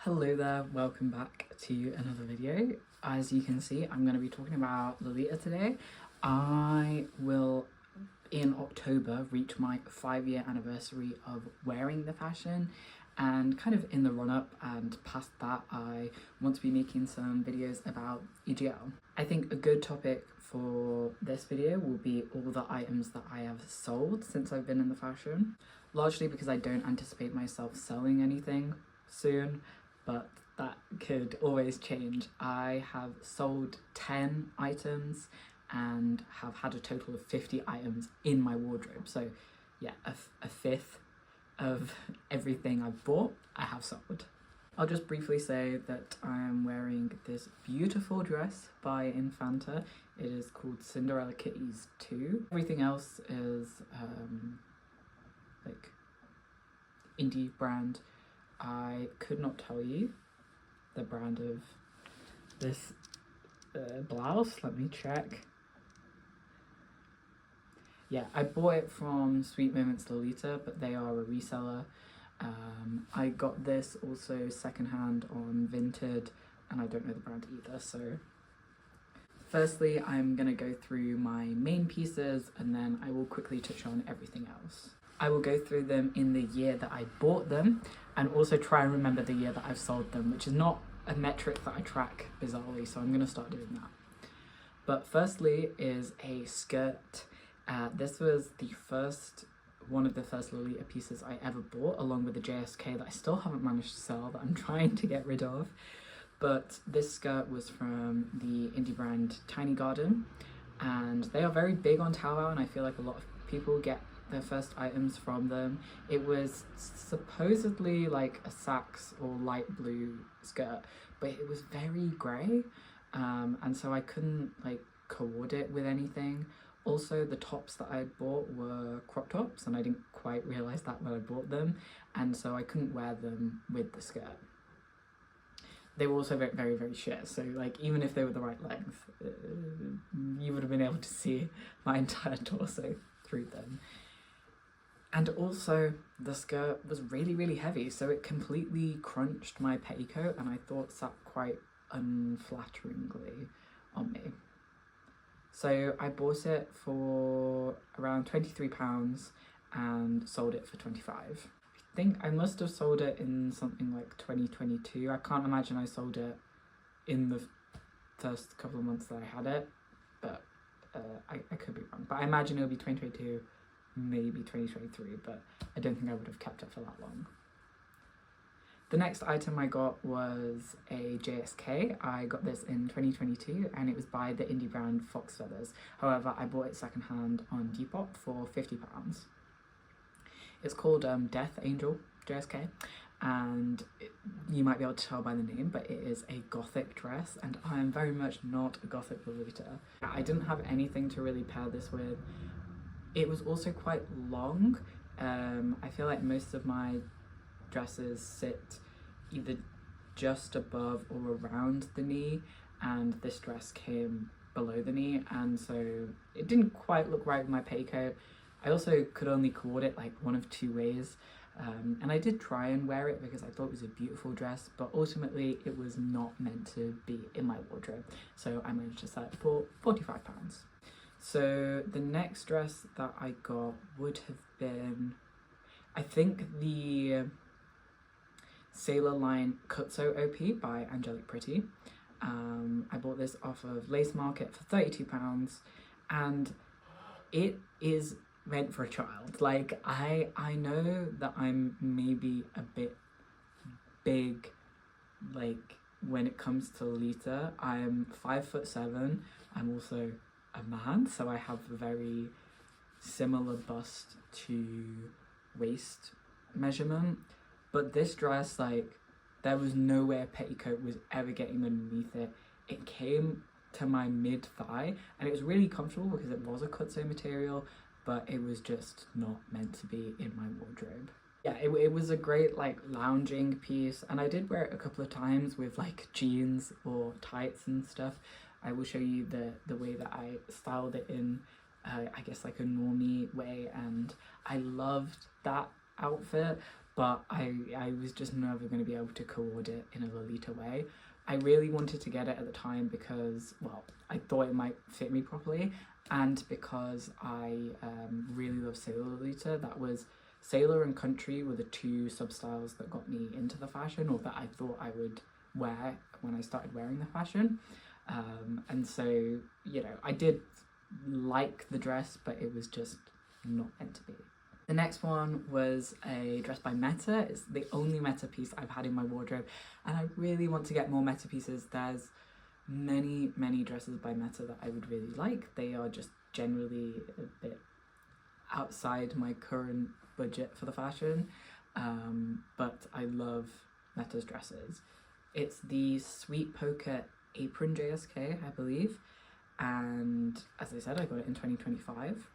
Hello there, welcome back to another video. As you can see, I'm going to be talking about Lolita today. I will, in October, reach my 5-year anniversary of wearing the fashion, and kind of in the run-up and past that, I want to be making some videos about EGL. I think a good topic for this video will be all the items that I have sold since I've been in the fashion, largely because I don't anticipate myself selling anything soon, but that could always change. I have sold 10 items and have had a total of 50 items in my wardrobe. So yeah, a fifth of everything I've bought, I have sold. I'll just briefly say that I am wearing this beautiful dress by Infanta. It is called Cinderella Kitties 2. Everything else is like indie brand. I could not tell you the brand of this blouse. Let me check. Yeah, I bought it from Sweet Moments Lolita, but they are a reseller. I got this also secondhand on Vinted, and I don't know the brand either. So firstly, I'm gonna go through my main pieces, and then I will quickly touch on everything else. I will go through them in the year that I bought them, and also try and remember the year that I've sold them, which is not a metric that I track bizarrely, so I'm going to start doing that. But firstly is a skirt. This was one of the first Lolita pieces I ever bought, along with the JSK that I still haven't managed to sell, that I'm trying to get rid of. But this skirt was from the indie brand Tiny Garden, and they are very big on Taobao, and I feel like a lot of people get their first items from them. It was supposedly like a sax or light blue skirt, but it was very grey, and so I couldn't like coord it with anything. Also, the tops that I had bought were crop tops, and I didn't quite realise that when I bought them, and so I couldn't wear them with the skirt. They were also very, very, very shit, so like even if they were the right length, you would have been able to see my entire torso through them. And also, the skirt was really, really heavy, so it completely crunched my petticoat, and I thought sat quite unflatteringly on me. So I bought it for around £23 and sold it for 25. I think I must have sold it in something like 2022. I can't imagine I sold it in the first couple of months that I had it, but I could be wrong. But I imagine it'll be 2022. Maybe 2023, but I don't think I would have kept it for that long. The next item I got was a JSK. I got this in 2022, and it was by the indie brand Fox Feathers. However, I bought it secondhand on Depop for £50. It's called Death Angel JSK, and you might be able to tell by the name, but it is a gothic dress, and I am very much not a gothic Lolita. I didn't have anything to really pair this with. It was also quite long. I feel like most of my dresses sit either just above or around the knee, and this dress came below the knee, and so it didn't quite look right with my petticoat. I also could only cord it like one of two ways, and I did try and wear it because I thought it was a beautiful dress, but ultimately it was not meant to be in my wardrobe, so I managed to sell it for £45. So the next dress that I got would have been, I think, the Sailor Line Kutso OP by Angelic Pretty. I bought this off of Lace Market for £32, and it is meant for a child. Like, I know that I'm maybe a bit big, like, when it comes to Lolita. I'm 5'7". I'm also a man, so I have a very similar bust to waist measurement, but this dress, like, there was nowhere petticoat was ever getting underneath it. It came to my mid-thigh, and it was really comfortable because it was a Kutso material, but it was just not meant to be in my wardrobe. Yeah, it was a great like lounging piece, and I did wear it a couple of times with like jeans or tights and stuff. I will show you the way that I styled it in, I guess like a normie way, and I loved that outfit, but I was just never going to be able to coord it in a Lolita way. I really wanted to get it at the time because, well, I thought it might fit me properly, and because I really love Sailor Lolita. That was Sailor and Country were the two sub-styles that got me into the fashion, or that I thought I would wear when I started wearing the fashion. And so, you know, I did like the dress, but it was just not meant to be. The next one was a dress by Meta. It's the only Meta piece I've had in my wardrobe, and I really want to get more Meta pieces. There's many dresses by Meta that I would really like. They are just generally a bit outside my current budget for the fashion, but I love Meta's dresses. It's the Sweet Poker Apron JSK, I believe, and as I said, I got it in 2025.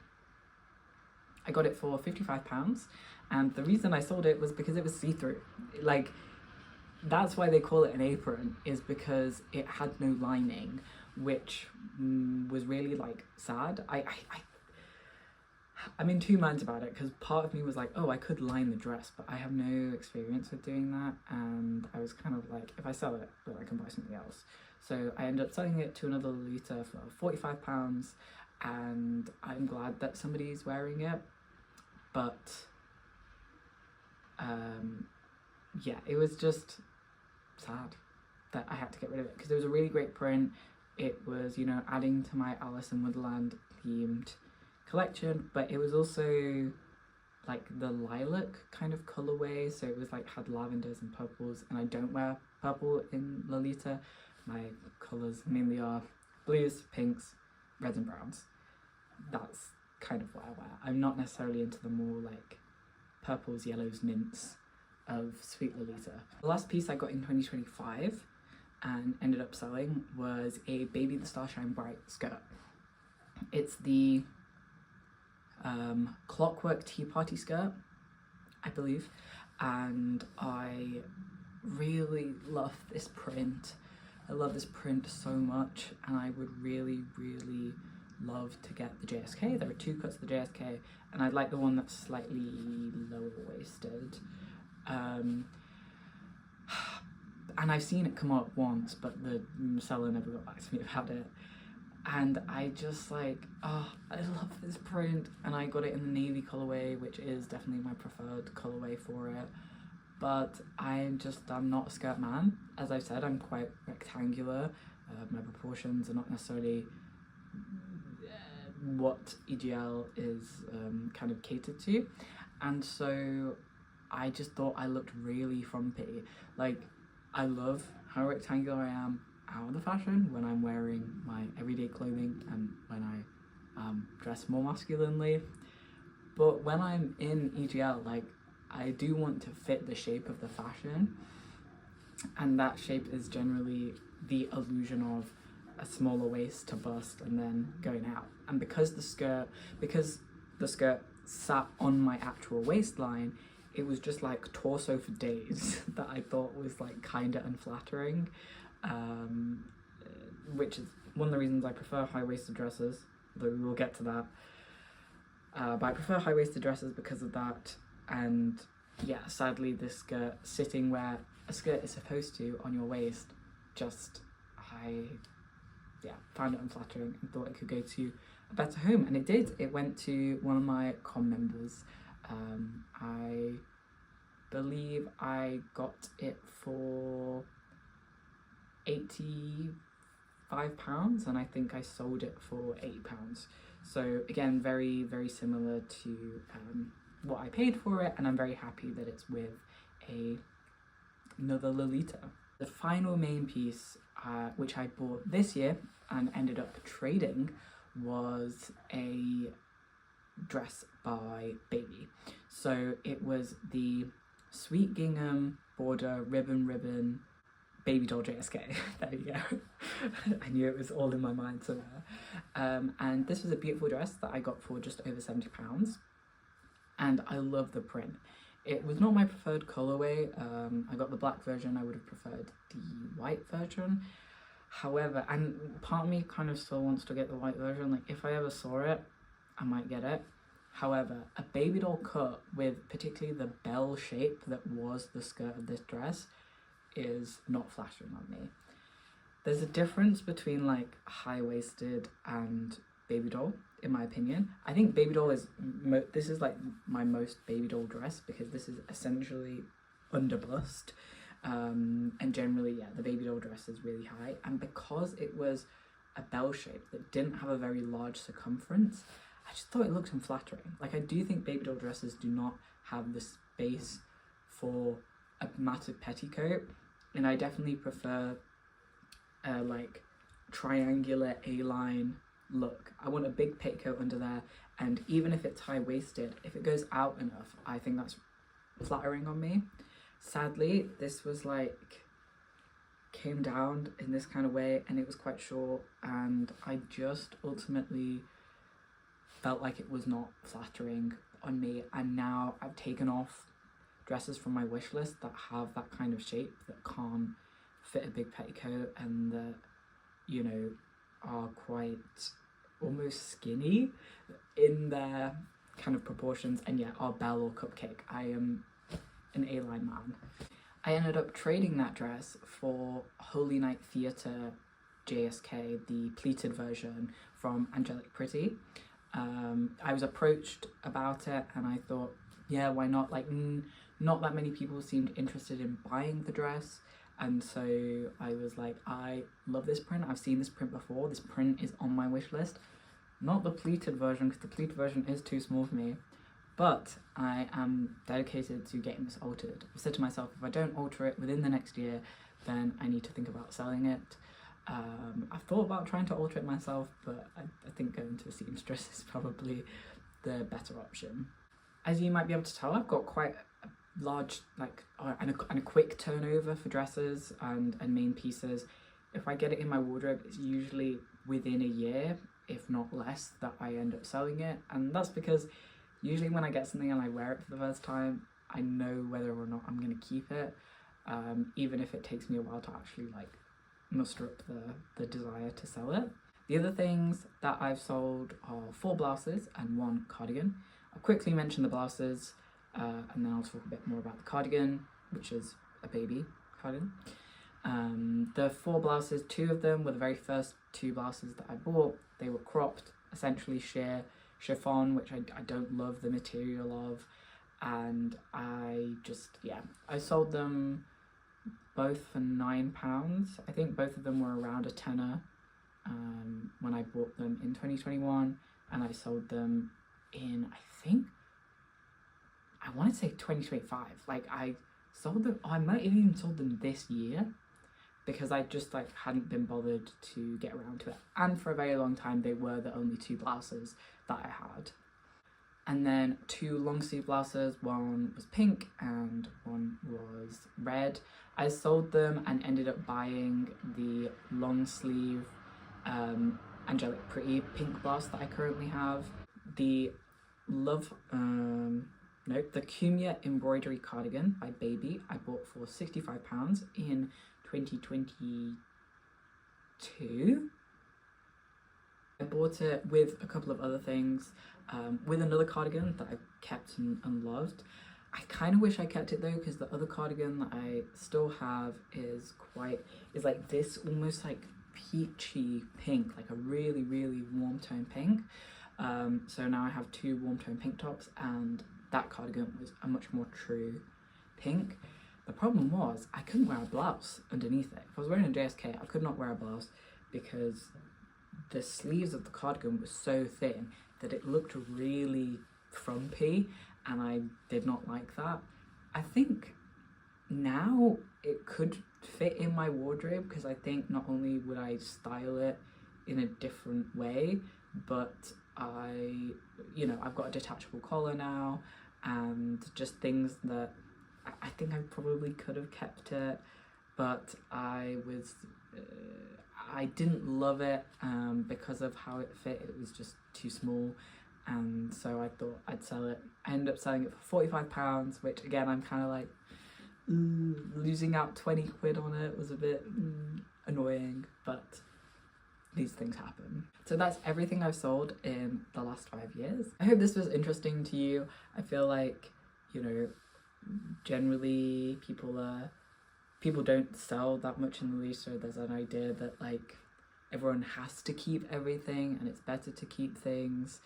I got it for £55, and the reason I sold it was because it was see-through. Like, that's why they call it an apron, is because it had no lining, which was really, like, sad. I'm in two minds about it, because part of me was like, oh, I could line the dress, but I have no experience with doing that, and I was kind of like, if I sell it, then I can buy something else. So I ended up selling it to another Lolita for £45, and I'm glad that somebody's wearing it. But yeah, it was just sad that I had to get rid of it, because it was a really great print. It was, you know, adding to my Alice in Wonderland themed collection, but it was also like the lilac kind of colorway, so it was like had lavenders and purples, and I don't wear purple in Lolita. My colors mainly are blues, pinks, reds and browns. That's kind of what I wear. I'm not necessarily into the more like purples, yellows, mints of Sweet Lolita. The last piece I got in 2025 and ended up selling was a Baby the Starshine Bright skirt. It's the Clockwork Tea Party skirt, I believe, and I really love this print. I love this print so much, and I would really love to get the JSK. There are two cuts of the JSK, and I'd like the one that's slightly lower waisted. And I've seen it come up once, but the seller never got back to me about it. And I just like, oh, I love this print, and I got it in the navy colorway, which is definitely my preferred colorway for it. But I'm not a skirt man. As I've said, I'm quite rectangular. My proportions are not necessarily what EGL is kind of catered to, and so I just thought I looked really frumpy. Like, I love how rectangular I am out of the fashion when I'm wearing my everyday clothing and when I dress more masculinely, but when I'm in EGL, like, I do want to fit the shape of the fashion, and that shape is generally the illusion of a smaller waist to bust and then going out. And because the skirt sat on my actual waistline, it was just like torso for days that I thought was like kind of unflattering, which is one of the reasons I prefer high-waisted dresses, though we will get to that. But I prefer high-waisted dresses because of that. And yeah, sadly, this skirt sitting where a skirt is supposed to on your waist, I found it unflattering and thought it could go to a better home, and it did. It went to one of my com members. I believe I got it for £85, and I think I sold it for £80. So again, very similar to what I paid for it, and I'm very happy that it's with another Lolita. The final main piece, which I bought this year and ended up trading, was a dress by Baby. So it was the Sweet Gingham border ribbon Baby doll JSK. There you go. I knew it was all in my mind somewhere. And this was a beautiful dress that I got for just over £70, and I love the print. It was not my preferred colorway. I got the black version. I would have preferred the white version. However, and part of me kind of still wants to get the white version. Like, if I ever saw it, I might get it. However, a baby doll cut with particularly the bell shape that was the skirt of this dress is not flattering on me. There's a difference between like high-waisted and baby doll, in my opinion. I think baby doll is, this is like my most baby doll dress because this is essentially under bust. And generally, yeah, the baby doll dress is really high. And because it was a bell shape that didn't have a very large circumference, I just thought it looked unflattering. Like, I do think baby doll dresses do not have the space for a massive petticoat, and I definitely prefer a like triangular A-line look. I want a big petticoat under there, and even if it's high-waisted, if it goes out enough, I think that's flattering on me. Sadly, this was like came down in this kind of way, and it was quite short, and I just ultimately felt like it was not flattering on me. And now I've taken off dresses from my wish list that have that kind of shape, that can't fit a big petticoat, and that, you know, are quite almost skinny in their kind of proportions, and yeah, are bell or cupcake. I am an A-line man. I ended up trading that dress for Holy Night Theatre JSK, the pleated version from Angelic Pretty. I was approached about it, and I thought, yeah, why not? Like, not that many people seemed interested in buying the dress, and so I was like, I love this print. I've seen this print before. This print is on my wish list. Not the pleated version, because the pleated version is too small for me, but I am dedicated to getting this altered. I said to myself, if I don't alter it within the next year, then I need to think about selling it. I've thought about trying to alter it myself, but I think going to a seamstress is probably the better option. As you might be able to tell, I've got quite a large, like, and a quick turnover for dresses and main pieces. If I get it in my wardrobe, it's usually within a year, if not less, that I end up selling it. And that's because usually when I get something and I wear it for the first time, I know whether or not I'm going to keep it, even if it takes me a while to actually like muster up the desire to sell it. The other things that I've sold are 4 blouses and 1 cardigan. I'll quickly mention the blouses, and then I'll talk a bit more about the cardigan, which is a baby cardigan. The 4 blouses, 2 of them were the very first 2 blouses that I bought. They were cropped, essentially sheer chiffon, which I don't love the material of, and I sold them both for £9. I think both of them were around a tenner when I bought them in 2021, and I sold them in, I want to say 2025. Like, I sold them, I might have even sold them this year, because I just like hadn't been bothered to get around to it. And for a very long time, they were the only 2 blouses that I had. And then 2 long sleeve blouses, one was pink and one was red. I sold them and ended up buying the long sleeve Angelic Pretty pink blouse that I currently have. The the Cumia embroidery cardigan by Baby I bought for £65 in 2022. I bought it with a couple of other things, with another cardigan that I kept and loved. I kind of wish I kept it though, because the other cardigan that I still have is like this almost like peachy pink, like a really, really warm tone pink. So now I have 2 warm tone pink tops, and that cardigan was a much more true pink. The problem was I couldn't wear a blouse underneath it. If I was wearing a JSK, I could not wear a blouse because the sleeves of the cardigan were so thin that it looked really frumpy, and I did not like that. I think now it could fit in my wardrobe, because I think not only would I style it in a different way, but I've got a detachable collar now, and just things that I think I probably could have kept it, but I didn't love it because of how it fit. It was just too small, and so I thought I'd sell it. I ended up selling it for £45, which again, I'm kind of like, losing out 20 quid on it was a bit annoying, but these things happen. So that's everything I've sold in the last 5 years. I hope this was interesting to you. I feel like, you know, generally people don't sell that much in Lolita. There's an idea that like everyone has to keep everything and it's better to keep things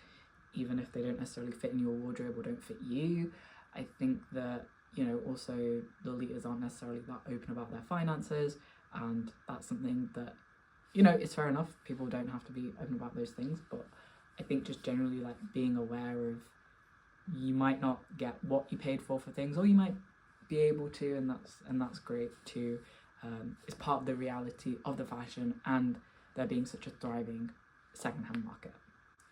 even if they don't necessarily fit in your wardrobe or don't fit you. I think that, you know, also Lolitas aren't necessarily that open about their finances, and that's something that, you know, it's fair enough. People don't have to be open about those things, but I think just generally like being aware of, you might not get what you paid for things, or you might be able to, and that's great too. It's part of the reality of the fashion and there being such a thriving secondhand market.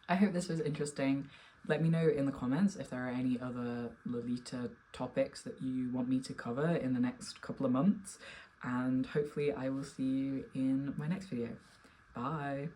I hope this was interesting. Let me know in the comments if there are any other Lolita topics that you want me to cover in the next couple of months, and hopefully I will see you in my next video. Bye!